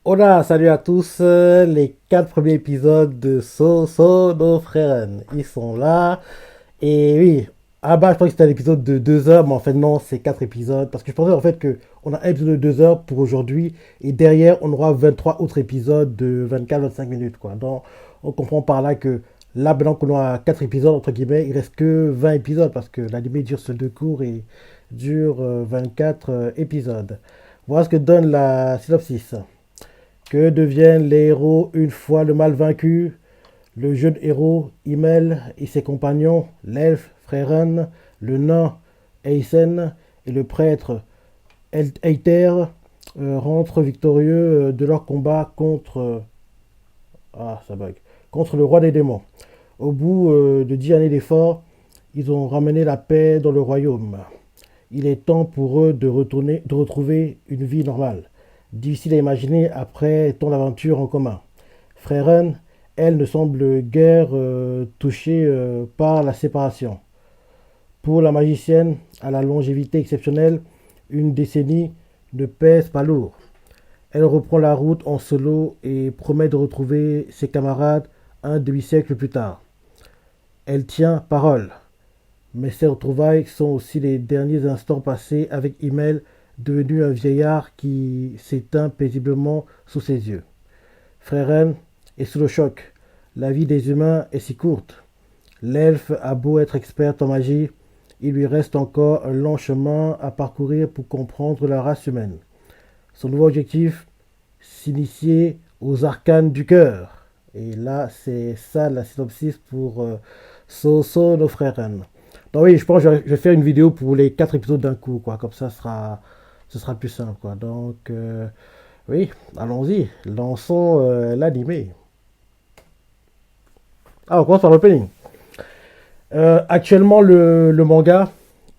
Hola, salut à tous. Les quatre premiers épisodes de No Frieren. Ils sont là. Et oui, à bas, je pensais que c'était un épisode de 2 heures, mais en fait, non, c'est quatre épisodes. Parce que je pensais en fait que on a un épisode de 2 heures pour aujourd'hui. Et derrière, on aura 23 autres épisodes de 24-25 minutes, quoi. Donc, on comprend par là que là, maintenant qu'on a 4 épisodes, entre guillemets, il reste que 20 épisodes. Parce que l'anime dure sur deux cours et dure 24 épisodes. Voilà ce que donne la synopsis. Que deviennent les héros une fois le mal vaincu? Le jeune héros Himmel et ses compagnons, l'elfe Freren, le nain Eisen et le prêtre Eiter rentrent victorieux de leur combat ça bug, contre le roi des démons. Au bout de 10 années d'efforts, ils ont ramené la paix dans le royaume. Il est temps pour eux de retrouver une vie normale. Difficile à imaginer après tant d'aventures en commun. Freren, elle, ne semble guère touchée par la séparation. Pour la magicienne, à la longévité exceptionnelle, une décennie ne pèse pas lourd. Elle reprend la route en solo et promet de retrouver ses camarades un demi-siècle plus tard. Elle tient parole. Mais ces retrouvailles sont aussi les derniers instants passés avec Himmel, devenu un vieillard qui s'éteint paisiblement sous ses yeux. Freren est sous le choc. La vie des humains est si courte. L'elfe a beau être experte en magie, il lui reste encore un long chemin à parcourir pour comprendre la race humaine. Son nouveau objectif, s'initier aux arcanes du cœur. Et là, c'est ça la synopsis pour No Freren. Donc oui, je pense que je vais faire une vidéo pour les quatre épisodes d'un coup, quoi. Comme ça, ce sera plus simple, quoi. Donc, oui, allons-y. Lançons l'animé. Ah, on commence par l'opening. Actuellement, le manga,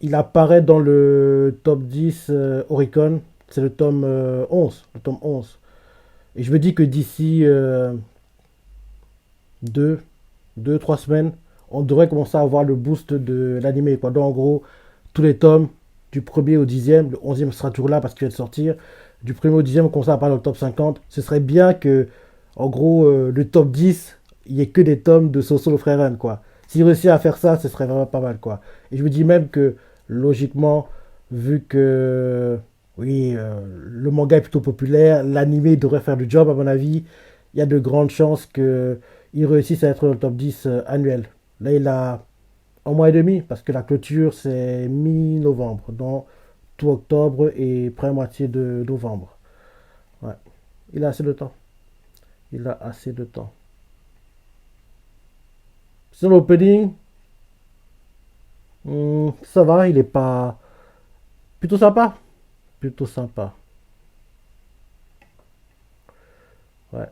il apparaît dans le top 10 Oricon. C'est le tome 11. Le tome 11. Et je me dis que d'ici 2, 3 semaines, on devrait commencer à avoir le boost de l'animé. Donc en gros, tous les tomes, du premier au dixième, le 11e sera toujours là parce qu'il vient de sortir. Du premier au dixième, on commence à apparaître dans le top 50. Ce serait bien que, en gros, le top 10, il n'y ait que des tomes de Soso Freren, quoi. S'il réussit à faire ça, ce serait vraiment pas mal, quoi. Et je me dis même que, logiquement, vu que, oui, le manga est plutôt populaire, l'animé devrait faire du job, à mon avis. Il y a de grandes chances que il réussisse à être dans le top 10 annuel. Là, il a un mois et demi, parce que la clôture, c'est mi-novembre, donc tout octobre et près moitié de novembre. Ouais. Il a assez de temps. Il a assez de temps. Sur l'opening, ça va, il est pas. Plutôt sympa. Plutôt sympa. Ouais.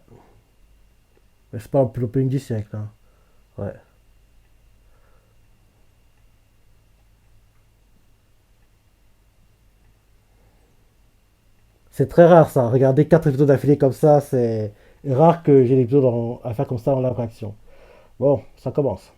Mais c'est pas l'opening du siècle, hein. Ouais. C'est très rare ça. Regarder 4 épisodes d'affilée comme ça, c'est rare que j'ai des épisodes à faire comme ça en live action. Bon, ça commence.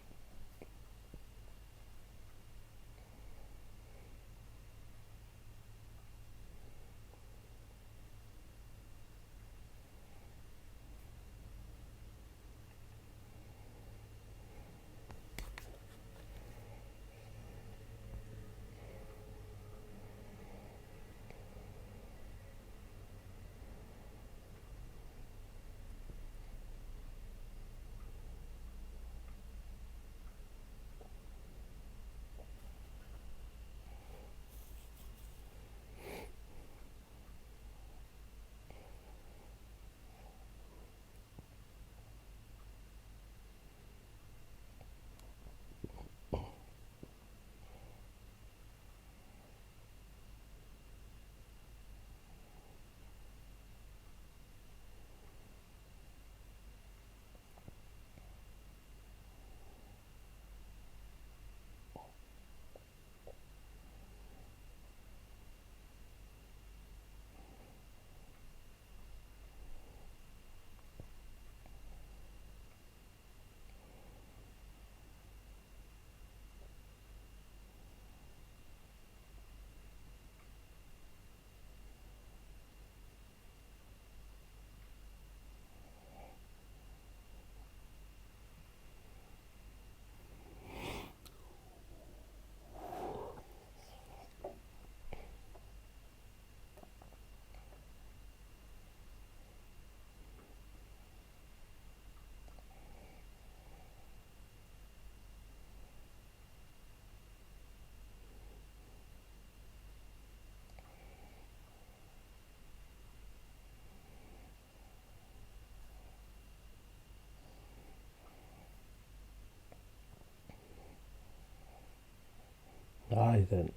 Frieren.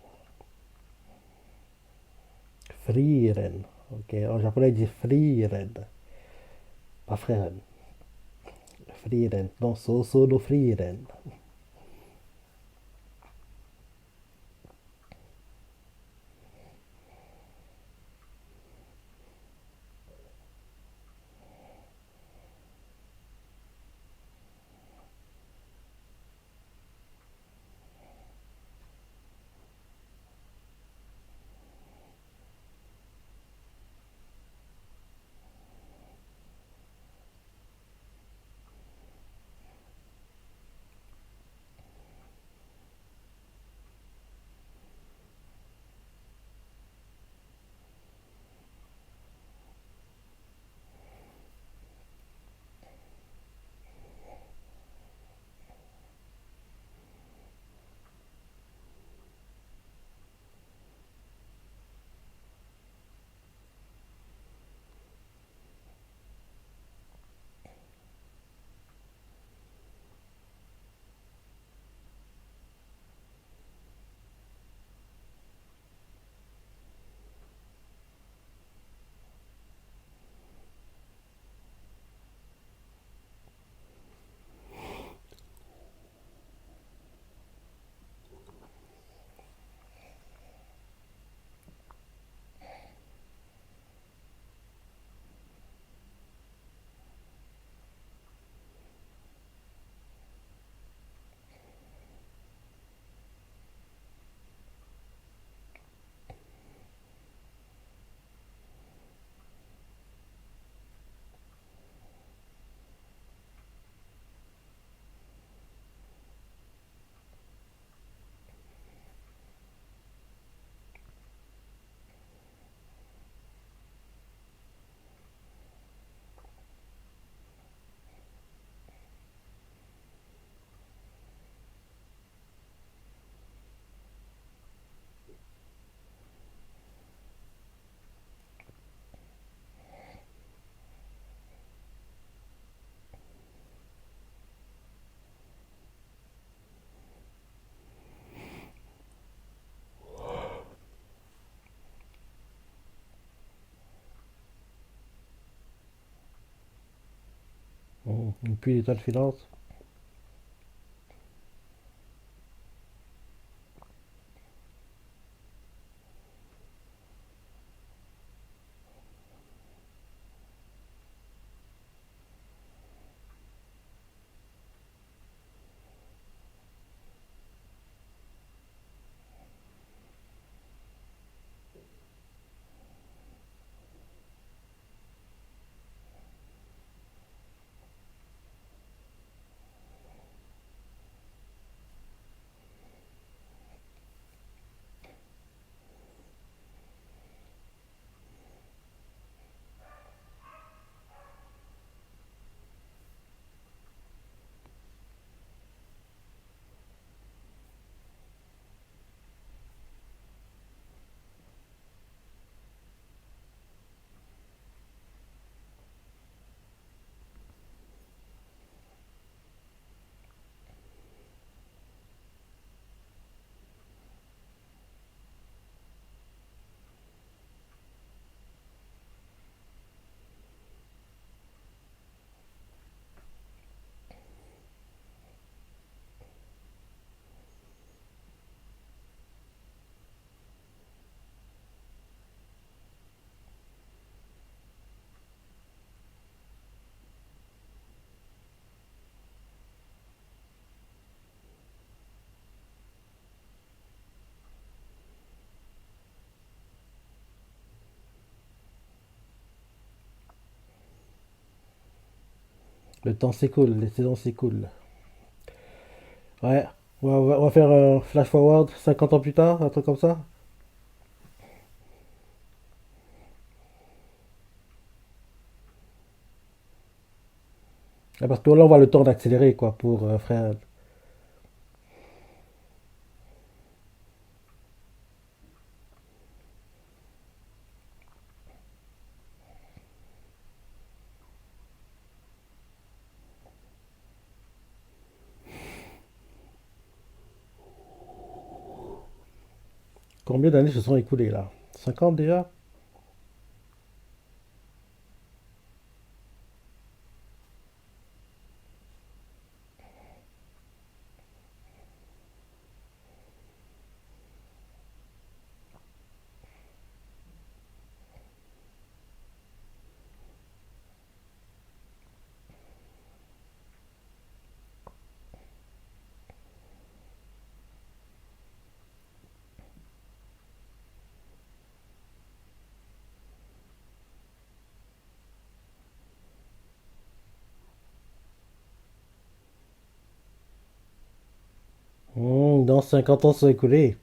Frieren. Ok, en japonais, ils disent frieren. Pas frieren. Frieren. Non, sono frieren. Et puis l'état de finance. Le temps s'écoule, les saisons s'écoulent. Ouais, on va faire un flash forward 50 ans plus tard, un truc comme ça. Ah, parce que là, on voit le temps d'accélérer, quoi, pour frère. Combien d'années se sont écoulées là? 50 déjà? Dans 50 ans se sont écoulés.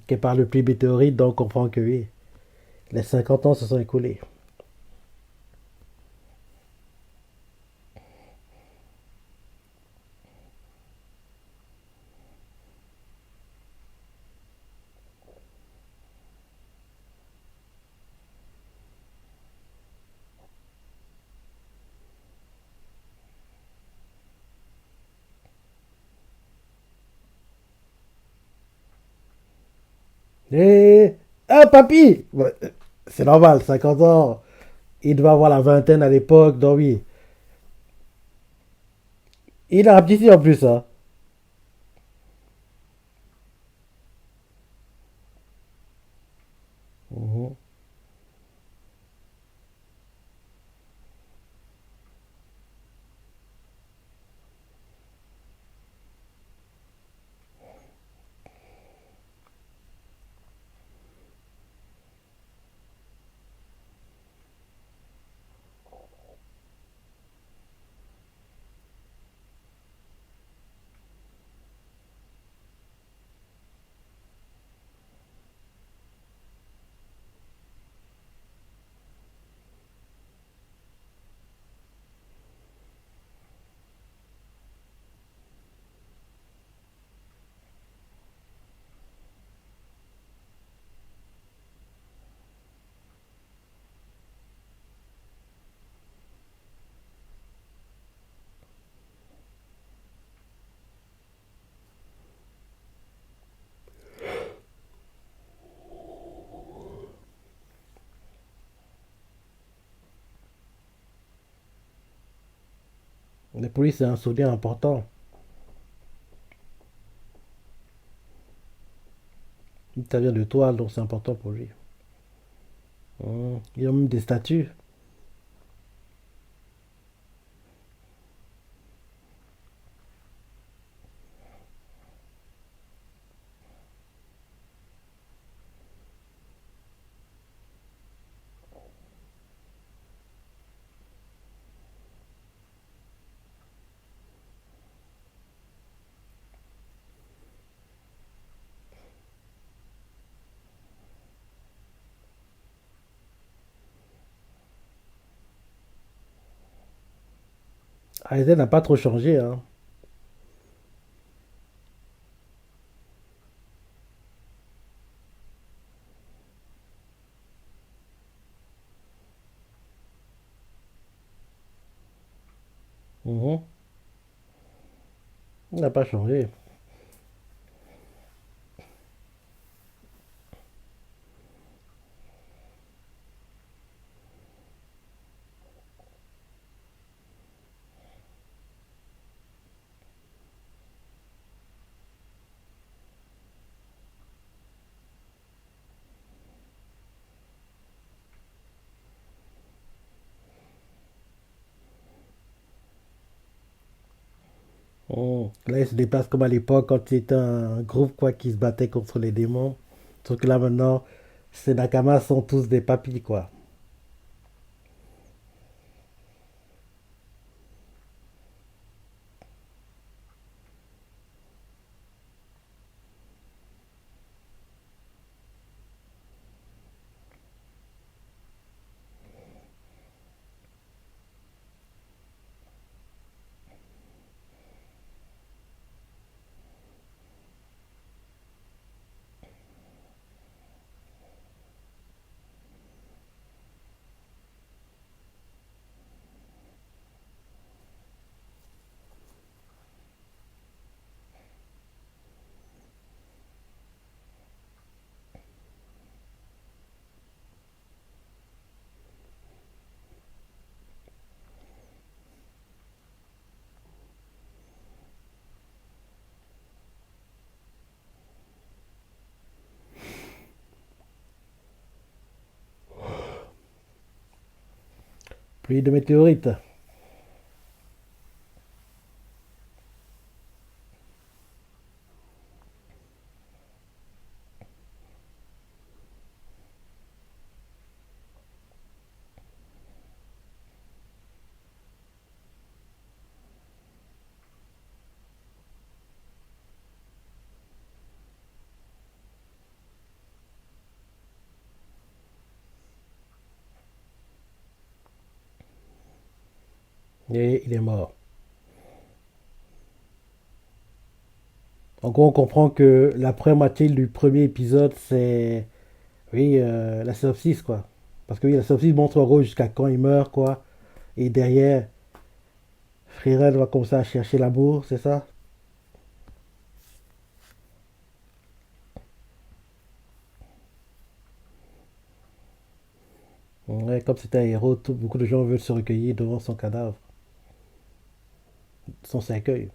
Qui par le plus météorite, donc on comprend que oui. Les 50 ans se sont écoulés. Et... Ah, papy! Ouais, c'est normal, 50 ans. Il devait avoir la vingtaine à l'époque, donc oui. Il a un petit en plus, hein. Mhm. Mais pour lui, c'est un souvenir important. Ça vient de toi, donc c'est important pour lui. Il y a même des statues. Aizen n'a pas trop changé, hein. Mhm. Il n'a pas changé. Là, il se déplace comme à l'époque quand c'était un groupe quoi qui se battait contre les démons. Sauf que là maintenant, ces Nakamas sont tous des papis quoi. pluie de météorites. Et il est mort. En gros, on comprend que la première moitié du premier épisode, c'est, oui, la synopsis, quoi. Parce que oui, la synopsis montre en gros jusqu'à quand il meurt, quoi. Et derrière, Frirel va commencer à chercher l'amour, c'est ça? Ouais, comme c'était un héros, beaucoup de gens veulent se recueillir devant son cadavre, son cercueil.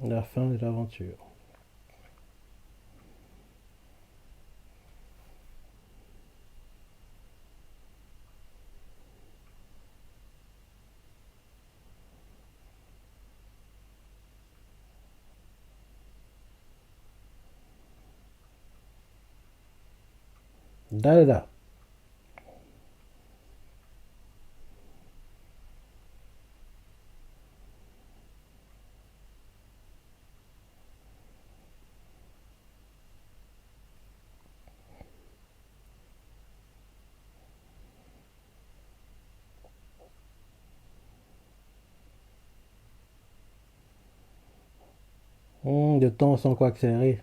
La fin de l'aventure. Da da da. De temps sans quoi accélérer.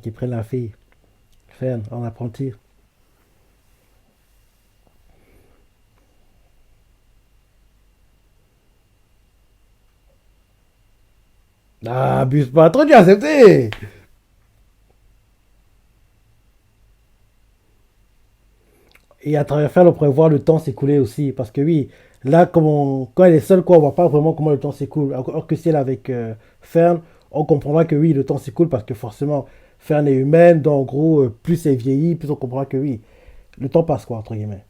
Qui prennent la fille. Fern, en apprenti. Ah, abuse pas trop, tu as accepté. Et à travers Fern, on pourrait voir le temps s'écouler aussi. Parce que oui, là, quand elle est seule, quoi, on voit pas vraiment comment le temps s'écoule. Alors que si elle est avec Fern, on comprendra que oui, le temps s'écoule parce que forcément, Fern est humaine. Donc, en gros, plus elle vieillit, plus on comprendra que oui, le temps passe, quoi, entre guillemets.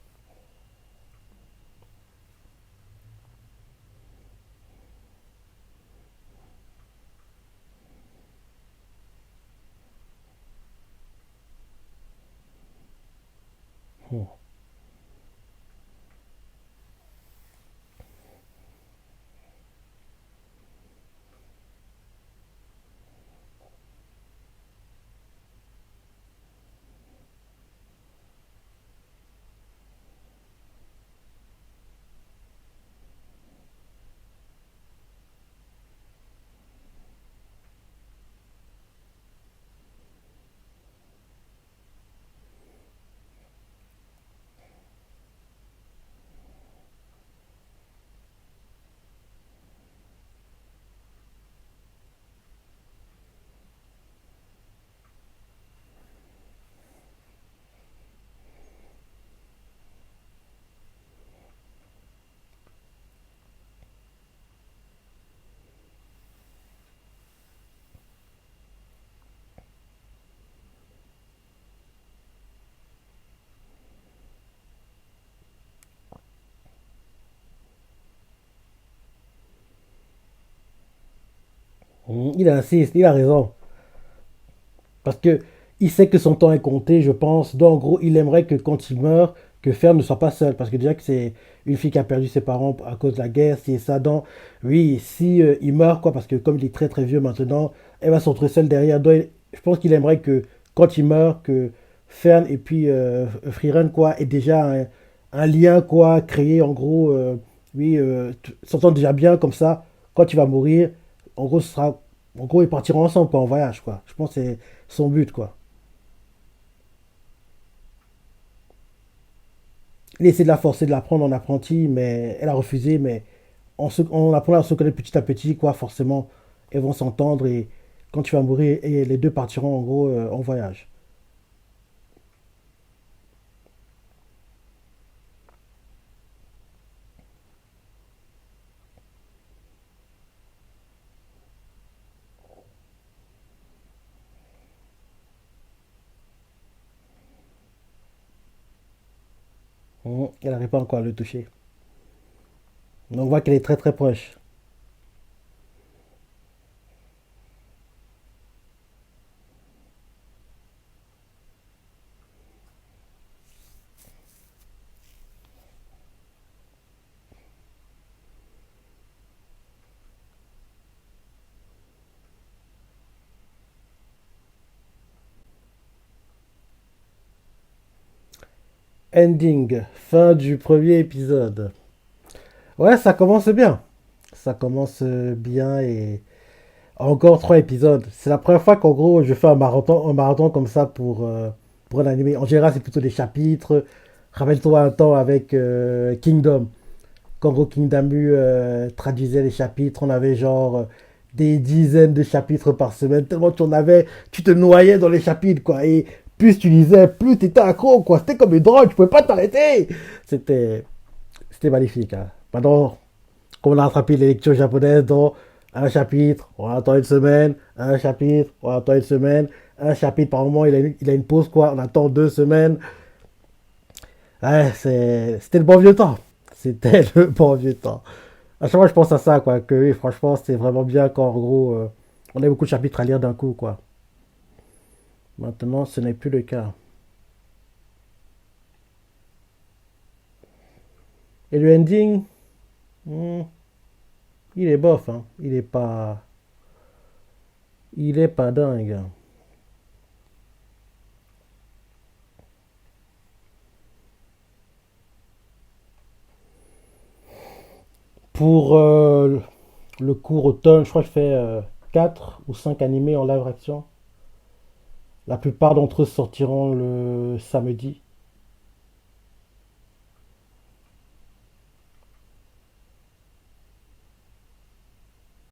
Hmm. Il insiste, il a raison. Parce que il sait que son temps est compté, je pense. Donc, en gros, il aimerait que quand il meurt, que Fern ne soit pas seule. Parce que déjà que c'est une fille qui a perdu ses parents à cause de la guerre, si et ça. Donc, oui, si il meurt, quoi, parce que comme il est très très vieux maintenant, elle va se retrouver seule derrière. Donc, je pense qu'il aimerait que quand il meurt, que Fern et puis Freeren, quoi, aient déjà un lien, quoi, créé, en gros, oui, s'entendent déjà bien comme ça. Quand il va mourir, en gros, ce sera, en gros, ils partiront ensemble, quoi, en voyage, quoi. Je pense que c'est son but, quoi. Il essaie de la forcer de la prendre en apprenti, mais elle a refusé. Mais en apprenant à se connaître petit à petit, quoi, forcément, elles vont s'entendre et quand tu vas mourir, et les deux partiront en gros en voyage. Elle n'arrive pas encore à le toucher. On voit qu'elle est très très proche. Ending, fin du premier épisode. Ouais, ça commence bien. Ça commence bien et encore trois épisodes. C'est la première fois qu'en gros je fais un marathon comme ça pour un animé. En général, c'est plutôt des chapitres. Rappelle-toi un temps avec Kingdom. Quand gros Kingdamu traduisait les chapitres, on avait genre des dizaines de chapitres par semaine. Tellement tu en avais, tu te noyais dans les chapitres, quoi. Et plus tu lisais, plus tu étais accro, quoi. C'était comme une drogue, tu pouvais pas t'arrêter. C'était, c'était magnifique, hein. Maintenant, comme on a rattrapé les lectures japonaises dans un chapitre, on attend une semaine, un chapitre, on attend une semaine, un chapitre par moment, il a une pause, quoi. On attend 2 semaines. Ouais, c'était le bon vieux temps. C'était le bon vieux temps. À chaque fois, je pense à ça, quoi. Que oui, franchement, c'est vraiment bien quand, en gros, on a beaucoup de chapitres à lire d'un coup, quoi. Maintenant, ce n'est plus le cas. Et le ending, hmm, il est bof, hein. Il est pas dingue. Pour le court automne, je crois que je fais 4 ou 5 animés en live action. La plupart d'entre eux sortiront le samedi.